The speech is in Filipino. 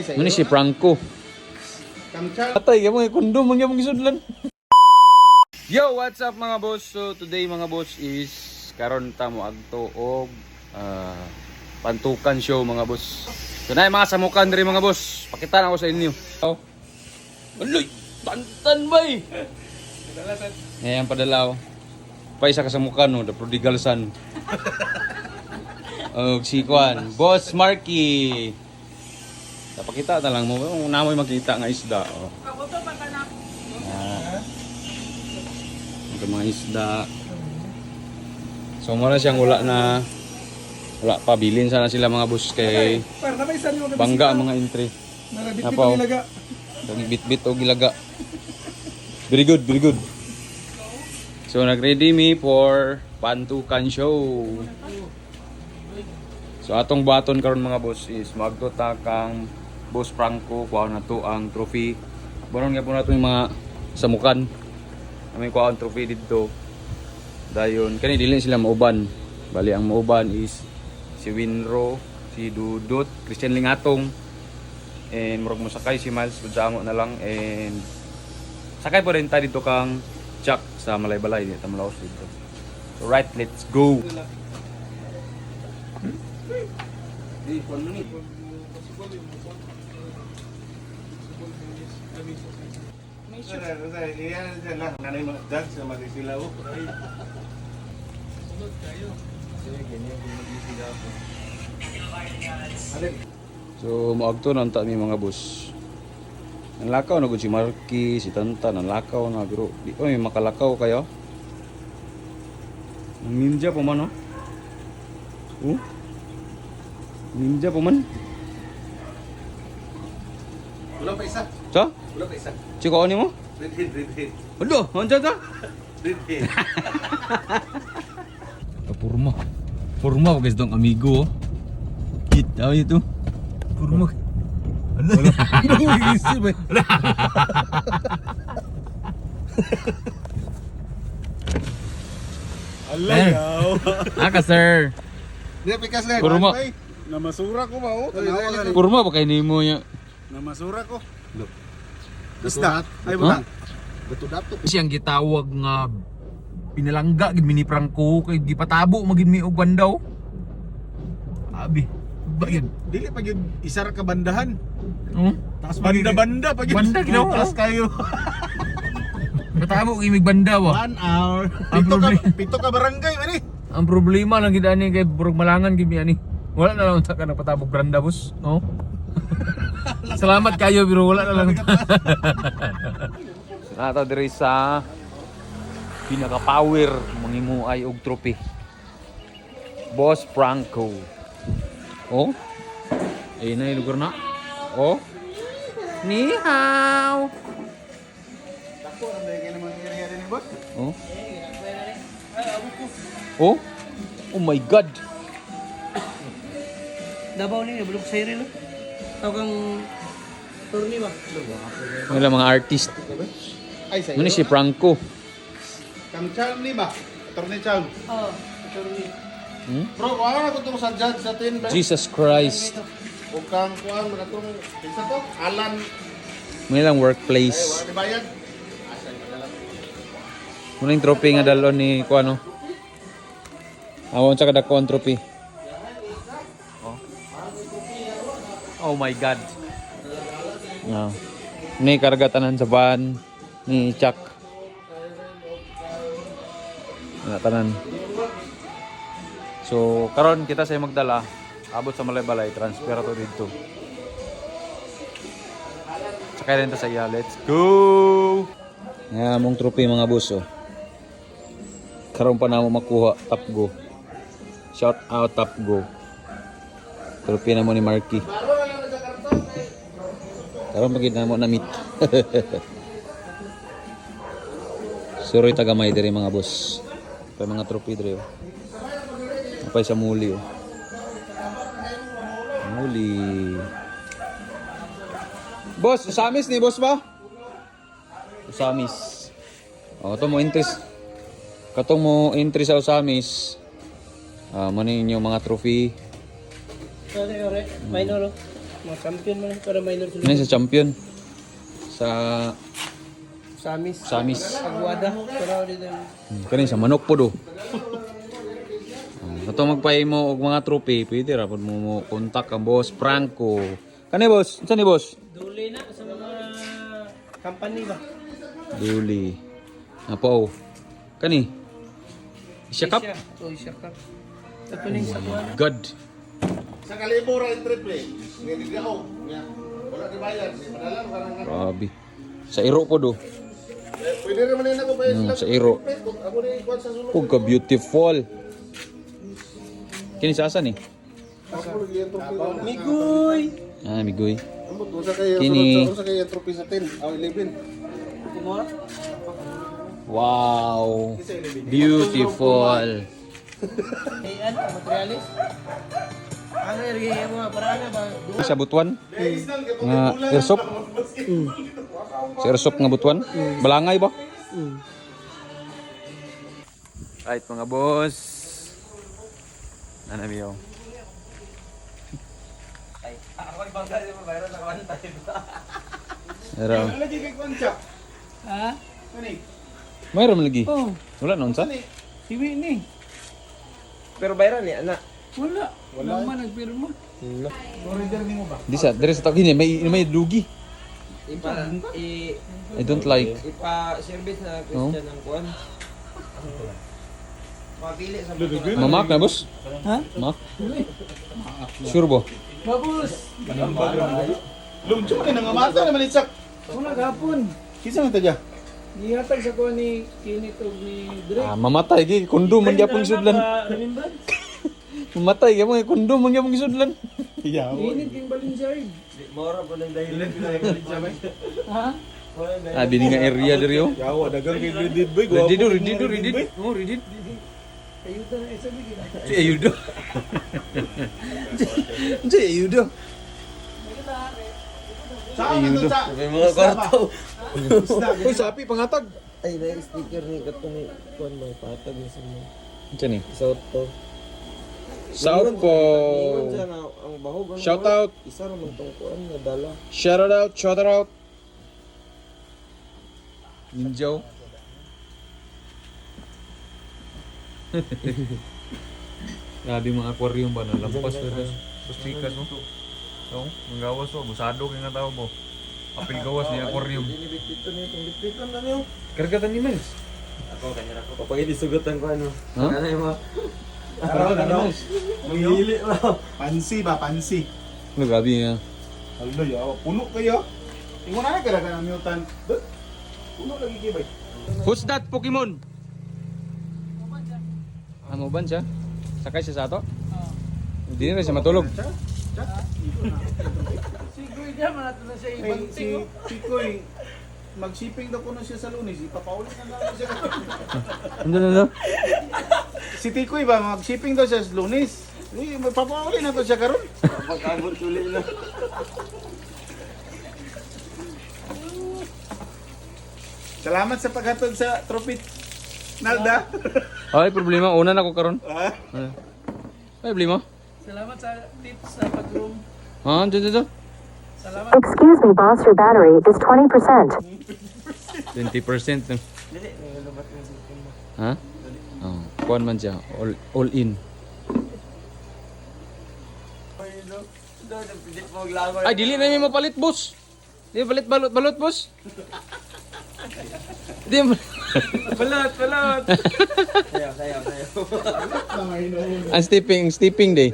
Ini si Franco. Atay, gamang kondom ang gamang isudlan. Yo, what's up mga boss? So today mga boss is karon ta mo agto og pantukan show mga boss. So na mga samukan diri mga boss. Pakita na ako sa inyo. Oh. Aloy, tantan bay. Ayan padalaw. Pa isa ka samukan no, the prodigal son. Og si Kwan, Boss Marky. Napakita na lang mo, namoy makita nga isda. Oh. Ako to pa na. Ito mga isda. So muna siyang wala pa bilin sana sila mga boss kay bangga ang mga entry. Napaw. Dami bit-bit o gilaga. Very good, very good. So nag-ready me for pantukan show. So atong baton karon mga boss is magtuta kang Boss Franco kuha na to ang trophy. Baron nga po na to yung mga samukan. Amin kuha ang trophy dito. Dayon kani dili sila mauban. Bali ang mauban is si Winro, si Dudut, Christian Lingatong, and murag mo sakay si Miles Budjango na lang, and sakay po rin tayo dito kang Chuck sa Malaybalay dito malaos dito. So right, let's go. So maagto na ta mi mga boss. Nanlakaw na gud si Marky, si Tanta nanlakaw na biro. Di ko may makalakaw kayo. Ninja pa man oh. Ninja pa man. Wala pa isa. Sa? Wala pa isa. Chiko ni mo? Red head, red head. Ando, anja ta? Red head. Purma. Purma guys dong amigo. Kita itu. Purma. Wala. Isi ba? Allah yaw. Aka sir. Dia pikas na. Purma. Namasura ko ba oh? Purma pa kay nimo nya. Namasura ko. Isda. Ay butang. Betudato. Siyang gitawag nga pinalangga gid mini Franco kay gipatabo magid mi og bandaw. Abi, ba yun? Dili pa gyud isar ka bandahan. Taas Banda-banda pa gyud. Banda ginawa. Taas kayo. Patabo imig bandaw. 1 hour. Ang Pito ka barangay ani. Ang problema lang gid ani kay burog malangan gid mi ani. Wala na lang sa kanang patabog branda boss, no? Salamat kayo pero wala na lang. Nata diri sa pinaka-power mangimuay og trophy. Boss Franco. Oh? Ay na yung lugar na. Oh? Ni hao. Dako ra dai naman area ni boss. Oh? Oh? Oh my God. Dabaw ni bulok sa ire no. Tawag kang turni ba? Wala mga artist. Ay sa. Ano si Franco? Kang Charm ni ba? Attorney Charm. Oo. Turni. Bro, wala na ko sa judge sa tin ba? Jesus Christ. O kang kuan mo na tong isa to? Alan. May lang Ay, workplace. wala ni bayad. Asa ka lang. Muna yung trophy nga dalon ni Kuano. Awon sa kada kuan trophy. Oh my God. No. Ni karagatanan sa van ni Chuck. Tanan. So karon kita sa magdala abot sa Malaybalay transfer to dito. Sakay rin ta sa iya. Let's go. Nga mong trophy mga boss oh. Karon pa namo makuha Top Go. Shout out Top Go. Trophy na mo ni Marky. Karon pagid na mo na meet. Suroy tagamay diri mga boss. Kay mga trophy diri oh. Apay sa muli oh. Muli. Boss, usamis ni boss ba? Usamis. Oh, to mo interest. Katong mo entry sa usamis. Manin yung mga trophy. Ore, minor. Mga champion man para minor Ano sila. sa champion? Sa Samis. Samis. Aguada. Pero dito. Kani sa manok po do. Ato magpay mo og mga trophy, pwede ra pud mo kontak ang boss Franco. Kani boss? Unsa ni boss? Duli na sa mga company ba? Duli. Apo. Kani. Isya cup. Oh, Isya Cup. Ito na yung sa Aguada. God. Sa kalibura yung triple. May nagao. Wala di bayad. Padala mo karang Grabe. Sa iro po do. pwede rin man ako bayad Sa iro. Ako na ikuan sa sulod. Pugka beautiful. Kini sa asa ni? Ako lagi yung trophy. Migoy! Ah, migoy. Ambot usa kay Kini. usa kay trophy sa 10 o 11. Kumura? Wow. Beautiful. Ayan, materialis. Ano yung mga paraan ba? Sa butuan? Nga airsoft? Sa airsoft nga butuan? Balangay ba? Right mga boss. Ano miyo? Ay, ako ibang kasi mo bayro sa kanta. Pero Lagi kay kuan siya. Ha? Kani. mayroon lagi. Oh, Wala nun sa? siwi ni. Pero bayro ni anak. Wala. Wala man nagpirma. Order nimo ba? Di sa, dire sa tawagin may lugi. I don't like. Ipa-service na Christian ng kuan. Mapili sa mga. Mamak na boss? Ha? Mamak? Sure ba? Babus! Lumjo kay nang amata naman itsak. Wala gapon. Kisa man ta dia? Gihatag sa kuan ni Kinit og ni Drake. Ah, mamatay gi kondom man gyapon sudlan. Remember? Mamatay gyapon kondom man gyapon sudlan. Iya. Kinit yung Balinsard. Mora po ng dahilan. Ha? Ah, bini nga area diri yo. Yawa dagang kay Redid boy. Ready. Oh, ready. Ayuda na isa bigyan. Si Ayudo. Si Ayudo. Saan man to sa? May mga kwarto. Uy, sapi pangatag. Ay, na sticker ni kato ni kuan may patag ni sa mga. Unsa ni? Soto. South po. Ingon siya na ang bahog. ano Shout ba? out. Isa naman tong kuan nga dala. Shout out. Ninja. Grabe mga aquarium ba na lampas pero pustikas mo. So, manggawas mo, busado kay nga tao mo. Apil gawas ni aquarium. Dito ni itong lipitan na niyo. Kargatan ni Mels. Ako kanya ako. Kapag isugutan ko ano. Ha? Ano yung mga Ano? Manghili lang. Pansi ba? Pansi. Ano grabe nga. Alo yawa. Puno kayo. Ingon na kada ka ng mutant. Puno lagi kay bay. Who's that Pokemon? Ang uban siya? Sakay siya sa ato? Hindi na siya matulog. Si Guida man nato na siya ibang Si Tikoy, mag-shipping daw ko na siya sa Lunes. Ipapaulit na lang siya. Ano? Si Tikoy ba, mag-shipping daw siya sa Lunes. Uy, magpapaulit na to siya karon. Pagkabot tuloy na. Salamat sa paghatod sa trophy. Nalda. Ay, problema. Una na ko karon. Ah, Ay, problema. Salamat sa tips sa pag-room. Ah, dito. Salamat. Excuse me, boss, your battery is 20%. 20% na. Dili, nilalabat ng cellphone mo. Ha? Oh, kuan man siya. All in. Pilit mo maglangoy. Ay, dili na may mapalit, boss. Di palit balot, boss. Di Balot. Sayaw. ang stepping day.